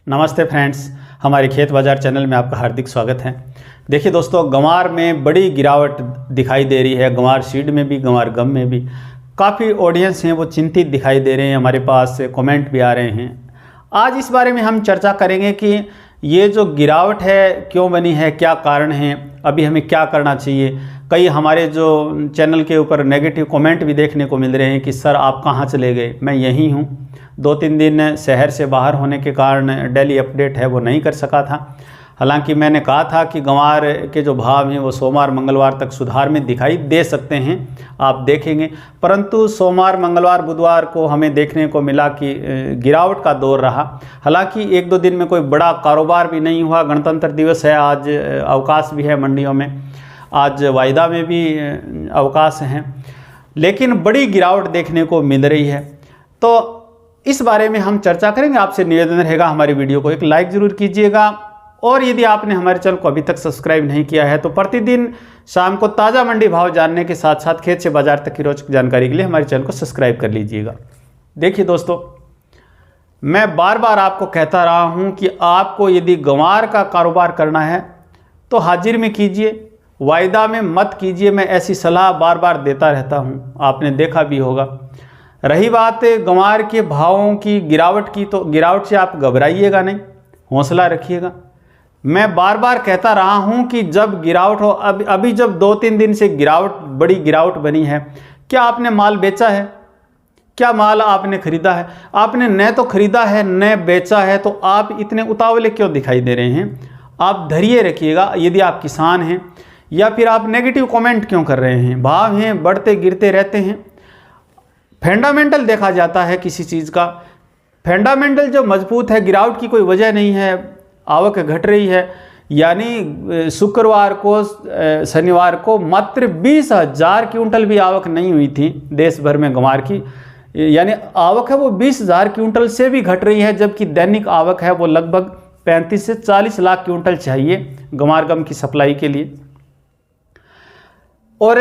नमस्ते फ्रेंड्स, हमारे खेत बाज़ार चैनल में आपका हार्दिक स्वागत है। देखिए दोस्तों, गंवार में बड़ी गिरावट दिखाई दे रही है। गंवार सीड में भी, गंवार गम में भी काफ़ी ऑडियंस हैं वो चिंतित दिखाई दे रहे हैं। हमारे पास कमेंट भी आ रहे हैं। आज इस बारे में हम चर्चा करेंगे कि ये जो गिरावट है क्यों बनी है, क्या कारण है, अभी हमें क्या करना चाहिए। कई हमारे जो चैनल के ऊपर नेगेटिव कमेंट भी देखने को मिल रहे हैं कि सर आप कहाँ चले गए। मैं यहीं हूँ। 2-3 दिन शहर से बाहर होने के कारण डेली अपडेट है वो नहीं कर सका था। हालांकि मैंने कहा था कि गंवार के जो भाव हैं वो सोमवार मंगलवार तक सुधार में दिखाई दे सकते हैं, आप देखेंगे। परंतु सोमवार मंगलवार बुधवार को हमें देखने को मिला कि गिरावट का दौर रहा। हालांकि 1-2 दिन में कोई बड़ा कारोबार भी नहीं हुआ। गणतंत्र दिवस है, आज अवकाश भी है मंडियों में, आज वायदा में भी अवकाश हैं, लेकिन बड़ी गिरावट देखने को मिल रही है। तो इस बारे में हम चर्चा करेंगे। आपसे निवेदन रहेगा हमारी वीडियो को एक लाइक ज़रूर कीजिएगा, और यदि आपने हमारे चैनल को अभी तक सब्सक्राइब नहीं किया है तो प्रतिदिन शाम को ताज़ा मंडी भाव जानने के साथ साथ खेत से बाजार तक की रोचक जानकारी के लिए हमारे चैनल को सब्सक्राइब कर लीजिएगा। देखिए दोस्तों, मैं बार बार आपको कहता रहा हूं कि आपको यदि गंवार का कारोबार करना है तो हाजिर में कीजिए, वायदा में मत कीजिए। मैं ऐसी सलाह बार बार देता रहता हूं, आपने देखा भी होगा। रही बात गंवार के भावों की गिरावट की, तो गिरावट से आप घबराइएगा नहीं, हौसला रखिएगा। मैं बार बार कहता रहा हूं कि जब गिरावट हो, अभी जब 2-3 दिन से बड़ी गिरावट बनी है, क्या आपने माल बेचा है? क्या माल आपने खरीदा है? आपने न तो खरीदा है न बेचा है, तो आप इतने उतावले क्यों दिखाई दे रहे हैं? आप धैर्य रखिएगा। यदि आप किसान हैं, या फिर आप नेगेटिव कमेंट क्यों कर रहे हैं? भाव हैं बढ़ते गिरते रहते हैं। फंडामेंटल देखा जाता है किसी चीज़ का, फंडामेंटल जो मजबूत है, गिरावट की कोई वजह नहीं है। आवक घट रही है, यानी शुक्रवार को शनिवार को मात्र 20,000 क्विंटल भी आवक नहीं हुई थी देश भर में गंवार की, यानी आवक है वो 20,000 क्विंटल से भी घट रही है, जबकि दैनिक आवक है वो लगभग 35 से 40 लाख क्विंटल चाहिए गंवार गम की सप्लाई के लिए। और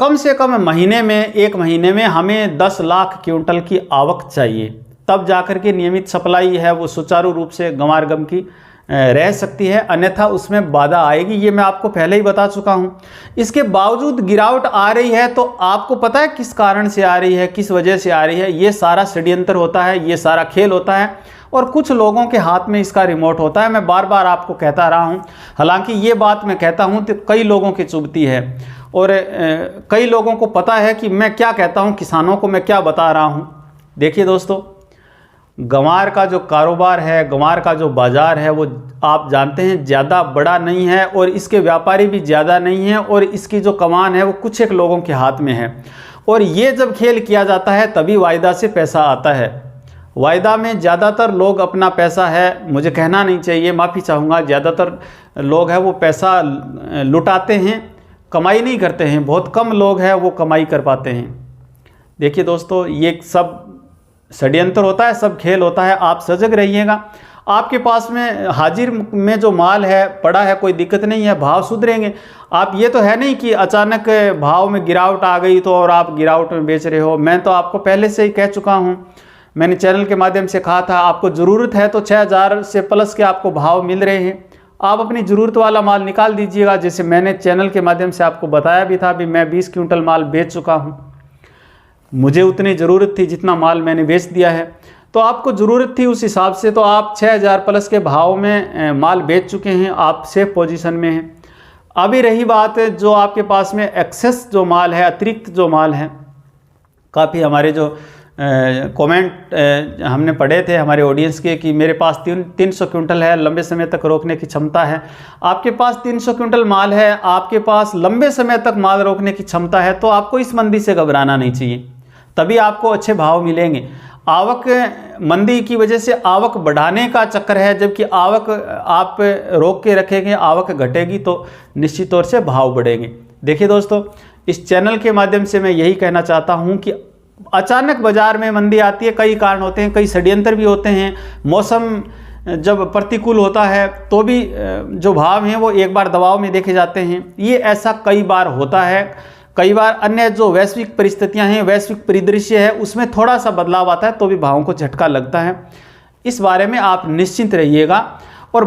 कम से कम एक महीने में हमें 10 लाख क्विंटल की आवक चाहिए, तब जाकर के नियमित सप्लाई है वो सुचारू रूप से गंवार गम की रह सकती है, अन्यथा उसमें बाधा आएगी। ये मैं आपको पहले ही बता चुका हूँ। इसके बावजूद गिरावट आ रही है, तो आपको पता है किस कारण से आ रही है, किस वजह से आ रही है। ये सारा षड्यंत्र होता है, ये सारा खेल होता है, और कुछ लोगों के हाथ में इसका रिमोट होता है। मैं बार बार आपको कहता रहा हूँ। हालांकि ये बात मैं कहता हूँ तो कई लोगों की चुभती है, और कई लोगों को पता है कि मैं क्या कहता हूँ, किसानों को मैं क्या बता रहा हूँ। देखिए दोस्तों, गंवार का जो कारोबार है, गंवार का जो बाज़ार है, वो आप जानते हैं ज़्यादा बड़ा नहीं है, और इसके व्यापारी भी ज़्यादा नहीं हैं, और इसकी जो कमान है वो कुछ एक लोगों के हाथ में है। और ये जब खेल किया जाता है तभी वायदा से पैसा आता है। वायदा में ज़्यादातर लोग अपना पैसा है, मुझे कहना नहीं चाहिए, माफ़ी चाहूँगा, ज़्यादातर लोग हैं वो पैसा लुटाते हैं, कमाई नहीं करते हैं। बहुत कम लोग हैं वो कमाई कर पाते हैं। देखिए दोस्तों, ये सब षड्यंत्र होता है, सब खेल होता है। आप सजग रहिएगा। आपके पास में हाजिर में जो माल है पड़ा है, कोई दिक्कत नहीं है, भाव सुधरेंगे। आप ये तो है नहीं कि अचानक भाव में गिरावट आ गई तो और आप गिरावट में बेच रहे हो। मैं तो आपको पहले से ही कह चुका हूँ, मैंने चैनल के माध्यम से कहा था, आपको ज़रूरत है तो 6,000 से प्लस के आपको भाव मिल रहे हैं। आप अपनी ज़रूरत वाला माल निकाल दीजिएगा। जैसे मैंने चैनल के माध्यम से आपको बताया भी था, भी मैं 20 क्विंटल माल बेच चुका हूँ। मुझे उतनी ज़रूरत थी जितना माल मैंने बेच दिया है, तो आपको ज़रूरत थी उस हिसाब से, तो आप 6,000 प्लस के भाव में माल बेच चुके हैं, आप सेफ पोजीशन में हैं। अभी रही बात जो आपके पास में एक्सेस जो माल है, अतिरिक्त जो माल है, काफ़ी हमारे जो कमेंट हमने पढ़े थे हमारे ऑडियंस के कि मेरे पास 300 क्विंटल है, लंबे समय तक रोकने की क्षमता है। आपके पास 300 क्विंटल माल है, आपके पास लंबे समय तक माल रोकने की क्षमता है, तो आपको इस मंदी से घबराना नहीं चाहिए, तभी आपको अच्छे भाव मिलेंगे। आवक मंदी की वजह से आवक बढ़ाने का चक्कर है, जबकि आवक आप रोक के रखेंगे, आवक घटेगी तो निश्चित तौर से भाव बढ़ेंगे। देखिए दोस्तों, इस चैनल के माध्यम से मैं यही कहना चाहता हूं कि अचानक बाजार में मंदी आती है, कई कारण होते हैं, कई षड्यंत्र भी होते हैं। मौसम जब प्रतिकूल होता है तो भी जो भाव हैं वो एक बार दबाव में देखे जाते हैं। ये ऐसा कई बार होता है। कई बार अन्य जो वैश्विक परिस्थितियां हैं, वैश्विक परिदृश्य है, उसमें थोड़ा सा बदलाव आता है तो भी भावों को झटका लगता है। इस बारे में आप निश्चिंत रहिएगा। और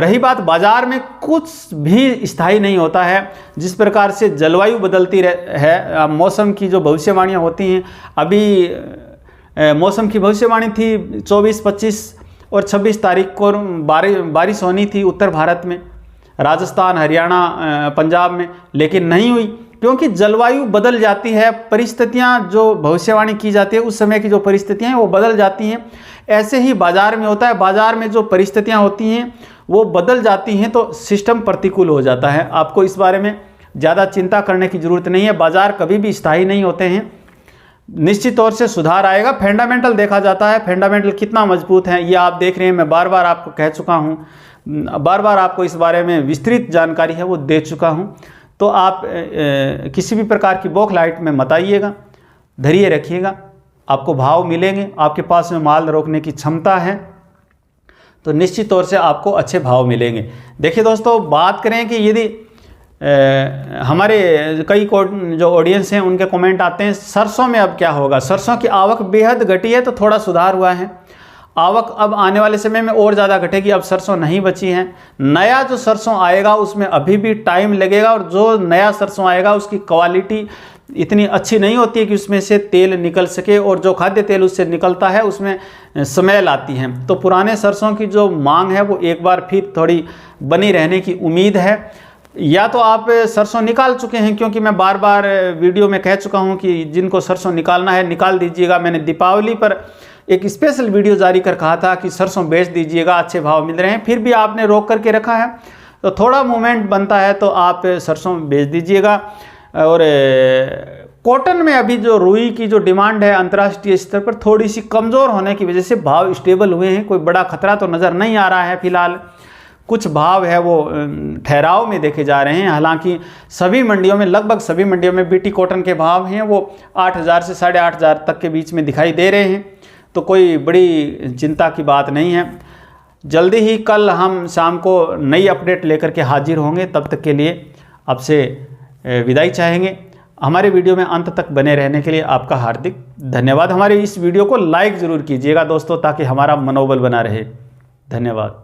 रही बात बाज़ार में, कुछ भी स्थायी नहीं होता है। जिस प्रकार से जलवायु बदलती है, मौसम की जो भविष्यवाणियाँ होती हैं, अभी मौसम की भविष्यवाणी थी 24, 25 और 26 तारीख को बारिश होनी थी उत्तर भारत में, राजस्थान, हरियाणा, पंजाब में, लेकिन नहीं हुई, क्योंकि जलवायु बदल जाती है। परिस्थितियां जो भविष्यवाणी की जाती है उस समय की जो परिस्थितियां हैं वो बदल जाती हैं। ऐसे ही बाज़ार में होता है, बाज़ार में जो परिस्थितियां होती हैं वो बदल जाती हैं तो सिस्टम प्रतिकूल हो जाता है। आपको इस बारे में ज़्यादा चिंता करने की ज़रूरत नहीं है। बाज़ार कभी भी स्थायी नहीं होते हैं, निश्चित तौर से सुधार आएगा। फंडामेंटल देखा जाता है, फंडामेंटल कितना मजबूत है ये आप देख रहे हैं। मैं बार बार आपको कह चुका हूँ, बार बार आपको इस बारे में विस्तृत जानकारी है वो दे चुका हूँ। तो आप किसी भी प्रकार की बौखलाहट में मत आइएगा, धैर्य रखिएगा, आपको भाव मिलेंगे। आपके पास में माल रोकने की क्षमता है तो निश्चित तौर से आपको अच्छे भाव मिलेंगे। देखिए दोस्तों, बात करें कि यदि हमारे कई जो ऑडियंस हैं उनके कमेंट आते हैं सरसों में अब क्या होगा। सरसों की आवक बेहद घटी है तो थोड़ा सुधार हुआ है। आवक अब आने वाले समय में और ज़्यादा घटेगी। अब सरसों नहीं बची है। नया जो सरसों आएगा उसमें अभी भी टाइम लगेगा, और जो नया सरसों आएगा उसकी क्वालिटी इतनी अच्छी नहीं होती है कि उसमें से तेल निकल सके, और जो खाद्य तेल उससे निकलता है उसमें स्मेल आती है। तो पुराने सरसों की जो मांग है वो एक बार फिर थोड़ी बनी रहने की उम्मीद है। या तो आप सरसों निकाल चुके हैं, क्योंकि मैं बार बार वीडियो में कह चुका हूं कि जिनको सरसों निकालना है निकाल दीजिएगा। मैंने दीपावली पर एक स्पेशल वीडियो जारी कर कहा था कि सरसों बेच दीजिएगा, अच्छे भाव मिल रहे हैं, फिर भी आपने रोक करके रखा है। तो थोड़ा मूवमेंट बनता है तो आप सरसों बेच दीजिएगा। और कॉटन में अभी जो रुई की जो डिमांड है अंतर्राष्ट्रीय स्तर पर थोड़ी सी कमज़ोर होने की वजह से भाव स्टेबल हुए हैं। कोई बड़ा खतरा तो नज़र नहीं आ रहा है फिलहाल। कुछ भाव है वो ठहराव में देखे जा रहे हैं। हालांकि सभी मंडियों में, लगभग सभी मंडियों में बीटी कॉटन के भाव हैं वो 8,000 से 8,500 तक के बीच में दिखाई दे रहे हैं। तो कोई बड़ी चिंता की बात नहीं है। जल्दी ही कल हम शाम को नई अपडेट लेकर के हाजिर होंगे। तब तक के लिए आपसे विदाई चाहेंगे। हमारे वीडियो में अंत तक बने रहने के लिए आपका हार्दिक धन्यवाद। हमारे इस वीडियो को लाइक ज़रूर कीजिएगा दोस्तों, ताकि हमारा मनोबल बना रहे। धन्यवाद।